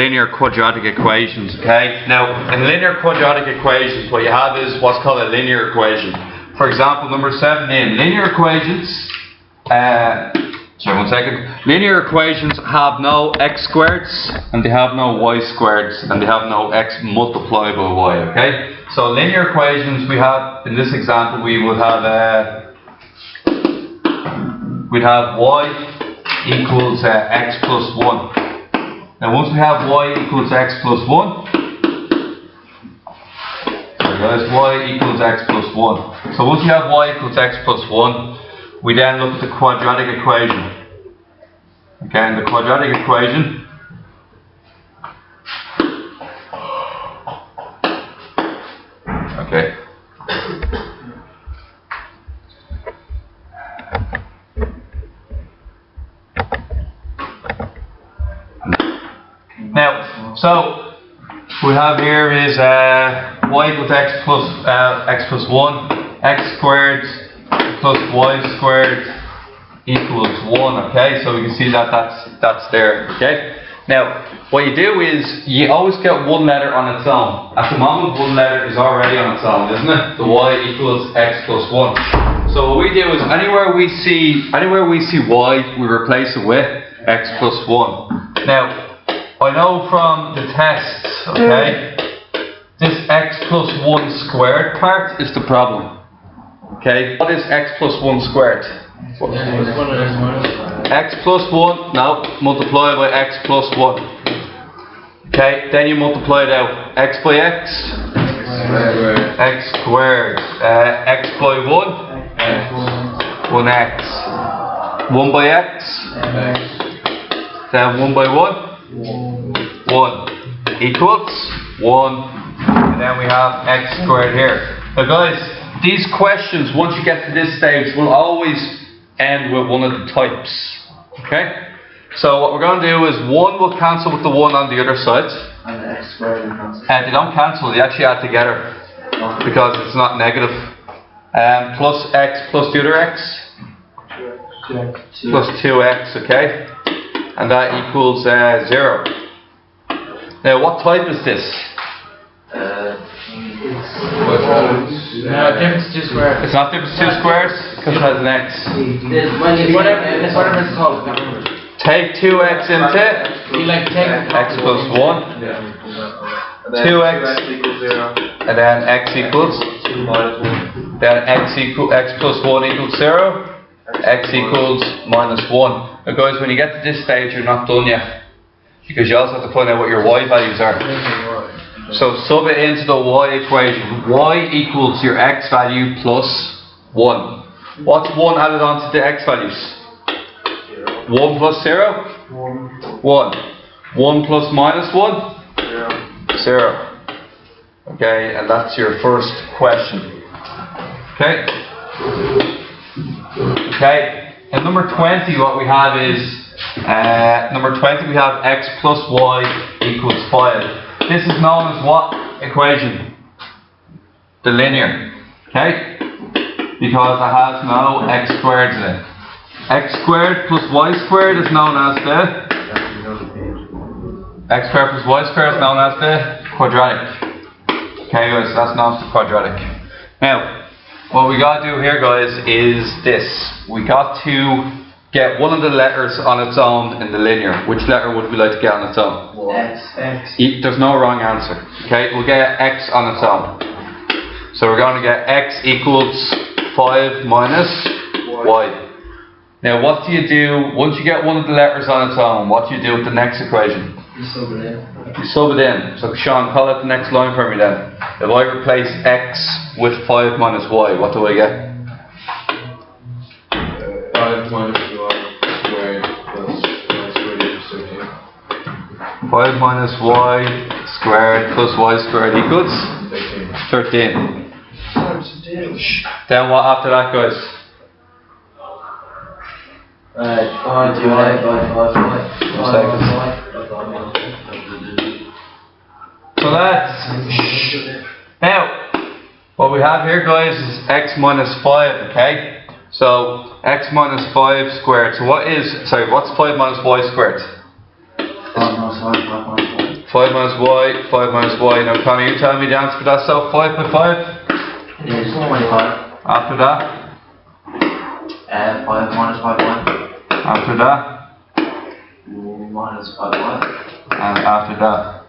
Linear quadratic equations, okay? Now, in linear quadratic equations, what you have is what's called a linear equation. For example, number 17, linear equations, sorry, 1 second. Linear equations have no x squareds, and they have no y squareds, and they have no x multiplied by y, okay? So linear equations, we have, in this example, we would have, we'd have y equals x plus 1. Now once we have y equals x plus 1, sorry guys, y equals x plus 1. So once you have y equals x plus 1, we then look at the quadratic equation. Okay, and the quadratic equation okay. Now, so we have here is y equals x plus 1, x squared plus y squared equals 1. Okay, so we can see that that's there. Okay. Now, what you do is you always get one letter on its own. At the moment, one letter is already on its own, isn't it? The y equals x plus 1. So what we do is anywhere we see y, we replace it with x plus 1. Now, I know from the tests, okay, this x plus 1 squared part is the problem. Okay, what is x plus 1 squared? X plus 1, no, multiply by x plus 1. Okay, then you multiply it out. X by x? X squared. X by 1? 1x. 1 by x? Then 1 by 1? 1 equals 1, and then we have x squared here. Now guys, these questions, once you get to this stage, will always end with one of the types. Okay? So what we're going to do is 1 will cancel with the 1 on the other side. And the x squared will cancel. And they don't cancel, they actually add together because it's not negative. Plus x plus the other x? Plus 2x, okay? And that equals 0. Now, what type is this? Difference 2 squared. It's not difference 2 squares because it has an x. Whatever it's called. Take 2x into x plus 1. 2x equals 0. And then x equals 2 minus 1. Then x plus 1 equals 0. X equals minus 1. Now guys, when you get to this stage, you're not done yet, because you also have to find out what your y values are. So sub it into the y equation. Y equals your x value plus 1. What's 1 added on to the x values? 1 plus 0? 1. 1 plus minus 1? 0. Okay, and that's your first question. Okay? Okay. In number 20, what we have is, number 20 we have x plus y equals 5. This is known as what equation? The linear. Okay? Because it has no x squared in it. X squared plus y squared is known as the x squared plus y squared is known as the quadratic. Okay guys, that's known as the quadratic. Now, what we got to do here guys is this. We got to get one of the letters on its own in the linear. Which letter would we like to get on its own? X. There's no wrong answer. Okay, we'll get x on its own. So we're going to get x equals 5 minus y. Now what do you do, once you get one of the letters on its own, what do you do with the next equation? You sub it in. You sub it in. So Sean, call out the next line for me then. If I replace x with 5 minus y, what do I get? 5 minus y squared plus y squared equals 13. 5 minus y squared plus y squared equals 13. Then what after that guys? So that's now what we have here guys is x minus 5, okay? So x minus 5 squared. So what is, sorry, what's 5 minus y squared? 5 minus 5 minus 5. 5 minus y, 5 minus y. Now Connie, you tell me the answer for that, so 5 by 5? It is 25. After that? 5 minus 5y. After that? Minus 5y. And after that?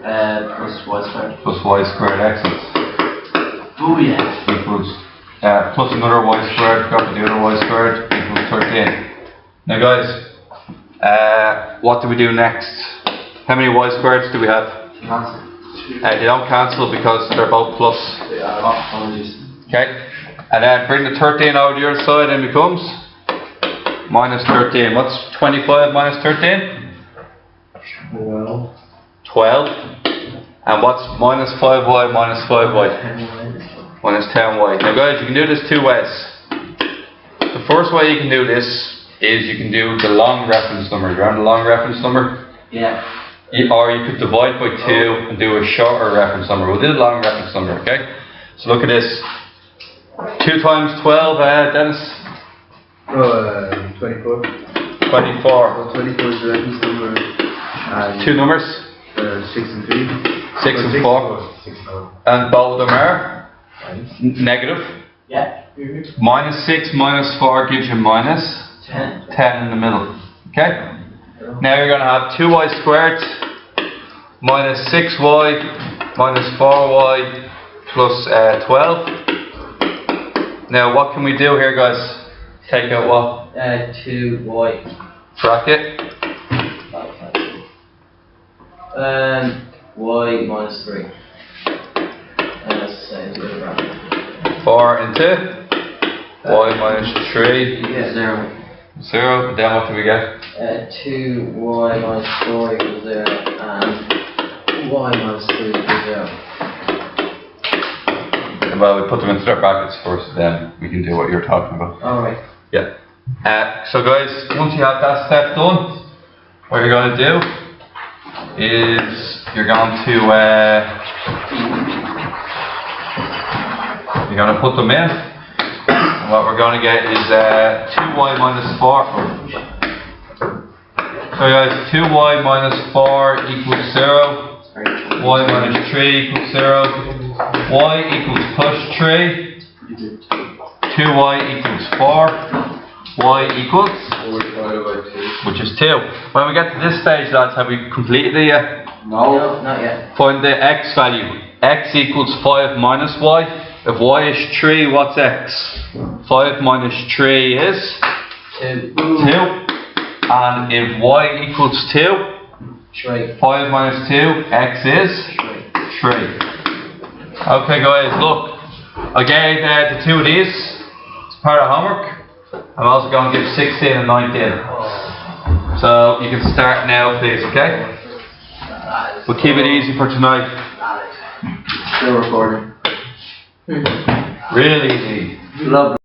Plus y squared. Plus y squared, excellent. Oh yeah. Equals, plus another y squared, got the other y squared, equals 13. Now guys, what do we do next? How many y squareds do we have? Cancel. They don't cancel because they're both plus. They are apologies. Okay, and then bring the 13 over to your side and becomes minus 13. What's 25 minus 13? 12. And what's minus 5y minus 5y? Minus 10y. Now guys, you can do this two ways. The first way you can do this is you can do the long reference number. You remember the long reference number? Yeah. Or you could divide by 2 and do a shorter reference number. We'll do the long reference number, okay? So look at this. 2 times 12, Dennis? 24. 24. Well, 24 is the reference number. And Two numbers? 6 and 3. 6 and 4. 6 and And both of them are negative. Yeah. Minus 6 minus 4 gives you minus 10. 10 in the middle. Okay? Now you're going to have 2y squared minus 6y minus 4y plus 12. Now what can we do here, guys? Take out what? 2y. Bracket. Y minus 3. And that's the same as the other bracket. 4 into y minus 3. Yeah. 0. 0. Then what do we get? 2y minus 4 equals 0. And y minus 3 equals 0. Well, we put them into their brackets first, then we can do what you're talking about. Alright. Yeah. So guys, once you have that step done, what you're going to do is you're going to put them in. And what we're going to get is 2y minus 4. So guys, 2y minus 4 equals 0. Y minus 3 equals 0. Y equals plus 3. 2y equals 4. Y equals, which is 2. When we get to this stage, lads, have we completed it yet? No, not yet. Find the x value. X equals 5 minus y. If y is 3, what's x? 5 minus 3 is 2. 2. And if y equals 2, 3. 5 minus 2, x is 3. Okay guys, look. I gave the two of these. It's part of homework. I'm also going to give 16 and 19. So you can start now, please, okay? We'll keep it easy for tonight. Still recording. Real easy. Love